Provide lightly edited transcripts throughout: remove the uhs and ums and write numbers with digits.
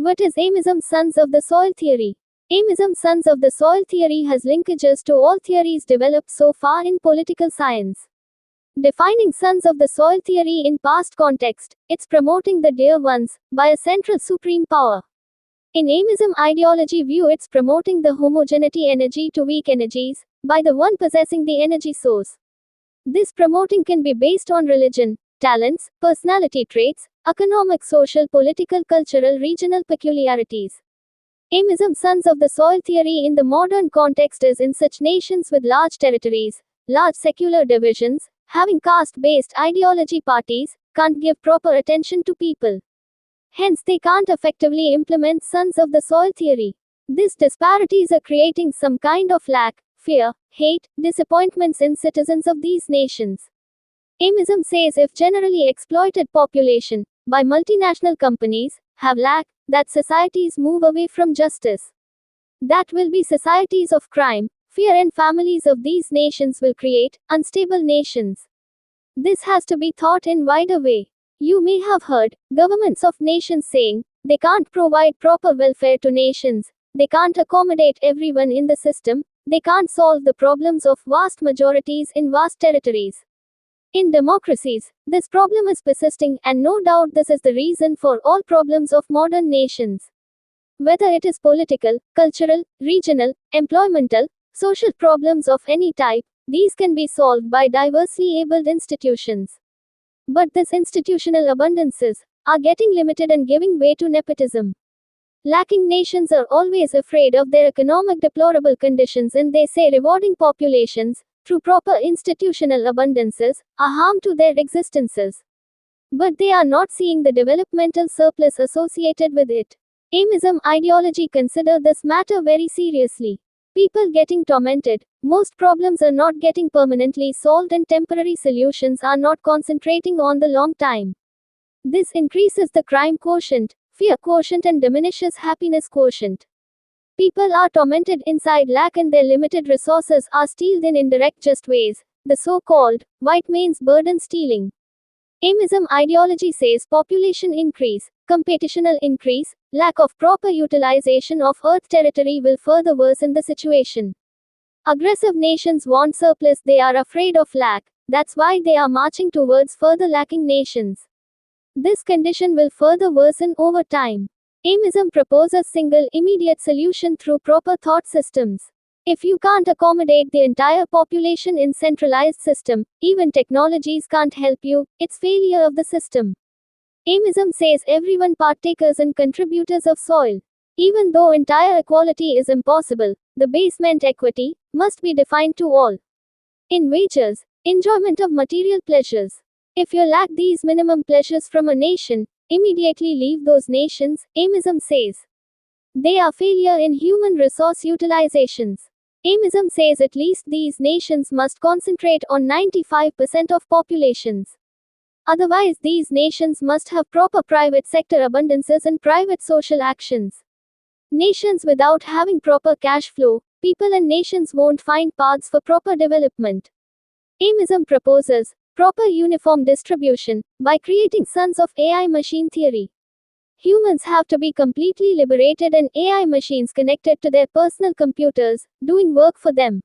What is Ameism Sons of the Soil theory? Ameism Sons of the Soil theory has linkages to all theories developed so far in political science. Defining Sons of the Soil theory in past context, it's promoting the dear ones by a central supreme power. In Ameism ideology view, it's promoting the homogenity energy to weak energies by the one possessing the energy source. This promoting can be based on religion, talents, personality traits, economic, social, political, cultural, regional peculiarities. Ameism Sons of the Soil theory in the modern context is in such nations with large territories, large secular divisions, having caste-based ideology parties, can't give proper attention to people. Hence they can't effectively implement Sons of the Soil theory. These disparities are creating some kind of lack, fear, hate, disappointments in citizens of these nations. Ameism says if generally exploited population, by multinational companies, have lack, that societies move away from justice. That will be societies of crime, fear, and families of these nations will create unstable nations. This has to be thought in wider way. You may have heard governments of nations saying they can't provide proper welfare to nations, they can't accommodate everyone in the system, they can't solve the problems of vast majorities in vast territories. In democracies, this problem is persisting, and no doubt this is the reason for all problems of modern nations. Whether it is political, cultural, regional, employmental, social problems of any type, these can be solved by diversely abled institutions. But these institutional abundances are getting limited and giving way to nepotism. Lacking nations are always afraid of their economic deplorable conditions, and they say rewarding populations through proper institutional abundances are harm to their existences. But they are not seeing the developmental surplus associated with it. Ameism ideology consider this matter very seriously. People getting tormented, most problems are not getting permanently solved, and temporary solutions are not concentrating on the long time. This increases the crime quotient, fear quotient, and diminishes happiness quotient. People are tormented inside lack, and their limited resources are stealed in indirect just ways, the so-called white man's burden stealing. Ameism ideology says population increase, competitional increase, lack of proper utilization of Earth territory will further worsen the situation. Aggressive nations want surplus, they are afraid of lack, that's why they are marching towards further lacking nations. This condition will further worsen over time. Ameism proposes single immediate solution through proper thought systems. If you can't accommodate the entire population in centralized system, even technologies can't help you, it's failure of the system. Ameism says everyone partakers and contributors of soil. Even though entire equality is impossible, the basement equity must be defined to all. In wages, enjoyment of material pleasures. If you lack these minimum pleasures from a nation, immediately leave those nations, Ameism says. They are failure in human resource utilizations. Ameism says at least these nations must concentrate on 95% of populations. Otherwise these nations must have proper private sector abundances and private social actions. Nations without having proper cash flow, people and nations won't find paths for proper development. Ameism proposes proper uniform distribution by creating Sons of AI machine theory. Humans have to be completely liberated and AI machines connected to their personal computers, doing work for them.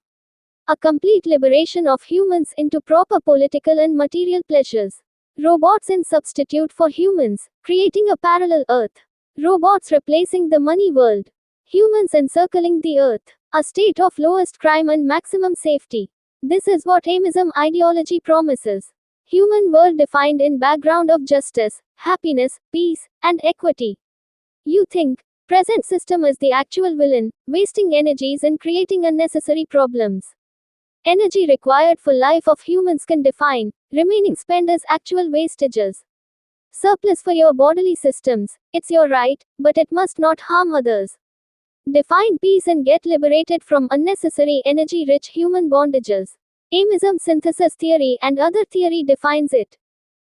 A complete liberation of humans into proper political and material pleasures. Robots in substitute for humans, creating a parallel Earth. Robots replacing the money world. Humans encircling the Earth. A state of lowest crime and maximum safety. This is what Ameism ideology promises. Human world defined in background of justice, happiness, peace, and equity. You think present system is the actual villain, wasting energies and creating unnecessary problems. Energy required for life of humans can define, remaining spent as actual wastages. Surplus for your bodily systems, it's your right, but it must not harm others. Define peace and get liberated from unnecessary energy-rich human bondages. Ameism synthesis theory and other theory defines it.